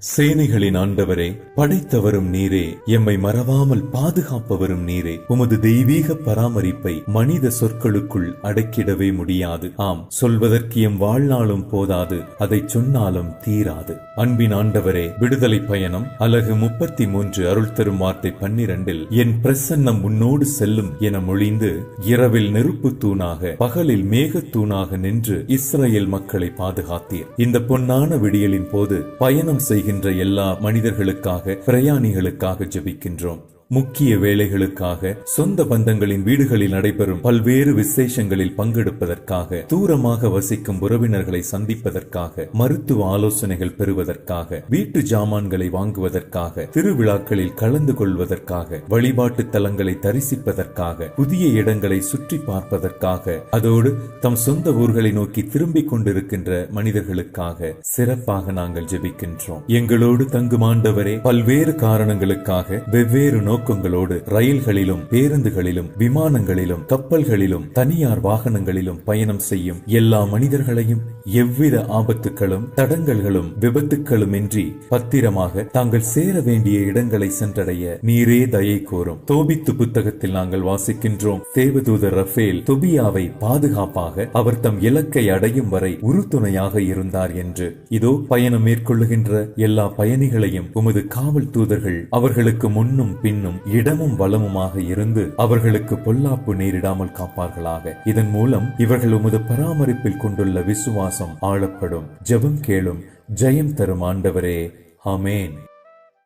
சேனைகளின் ஆண்டவரே, படைத்தவரும் நீரே, எம்மை மறவாமல் பாதுகாப்பவரும் நீரே. உமது தெய்வீக பராமரிப்பை மனித சொற்களுக்குள் அடக்கிடவே முடியாது. ஆம், சொல்வதற்கு எம் வாழ்நாளும் போதாது, அதை சொன்னாலும் தீராது. அன்பின் ஆண்டவரே, விடுதலை பயணம் அலகு 33 அருள் தரும் வார்த்தை 12 என் பிரசன்னம் உன்னோடு செல்லும் என மொழிந்து இரவில் நெருப்பு தூணாக பகலில் மேகத்தூணாக நின்று இஸ்ரேல் மக்களை பாதுகாத்தீர். இந்த பொன்னான விடியலின் போது பயணம் செய்கின்ற எல்லா மனிதர்களுக்காக, பிரயாணிகளுக்காக ஜெபிக்கின்றோம். முக்கிய வேலைகளுக்காக, சொந்த பந்தங்களின் வீடுகளில் நடைபெறும் பல்வேறு விசேஷங்களில் பங்கெடுப்பதற்காக, தூரமாக வசிக்கும் உறவினர்களை சந்திப்பதற்காக, மருத்துவ ஆலோசனைகள் பெறுவதற்காக, வீட்டு ஜாமான்களை வாங்குவதற்காக, திருவிழாக்களில் கலந்து கொள்வதற்காக, வழிபாட்டு தலங்களை தரிசிப்பதற்காக, புதிய இடங்களை சுற்றி பார்ப்பதற்காக, அதோடு தம் சொந்த ஊர்களை நோக்கி திரும்பிக் கொண்டிருக்கின்ற மனிதர்களுக்காக சிறப்பாக நாங்கள் ஜெபிக்கின்றோம். எங்களோடு தங்கும் ஆண்டவரே, பல்வேறு காரணங்களுக்காக வெவ்வேறு நோக்கங்களோடு ரயில்களிலும், பேருந்துகளிலும், விமானங்களிலும், கப்பல்களிலும், தனியார் வாகனங்களிலும் பயணம் செய்யும் எல்லா மனிதர்களையும் எவ்வித ஆபத்துக்களும், தடங்கல்களும், விபத்துக்களும் இன்றி பத்திரமாக தாங்கள் சேர வேண்டிய இடங்களை சென்றடைய நீரே தயை கோரும். தோபித்து புத்தகத்தில் நாங்கள் வாசிக்கின்றோம், தேவதூதர் ரஃபேல் தொபியாவை பாதுகாப்பாக அவர் தம் இலக்கை அடையும் வரை உறுதுணையாக இருந்தார் என்று. இதோ பயணம் மேற்கொள்ளுகின்ற எல்லா பயணிகளையும் உமது காவல் தூதர்கள் அவர்களுக்கு முன்னும் பின்னும் இடமும் வளமுமாக இருந்து அவர்களுக்கு பொல்லாப்பு நேரிடாமல் காப்பார்களாக. இதன் மூலம் இவர்கள் உமது பராமரிப்பில் கொண்டுள்ள விசுவாசம் ஆளப்படும். ஜெபம் கேளும், ஜெயம் தரும் ஆண்டவரே. ஆமேன்.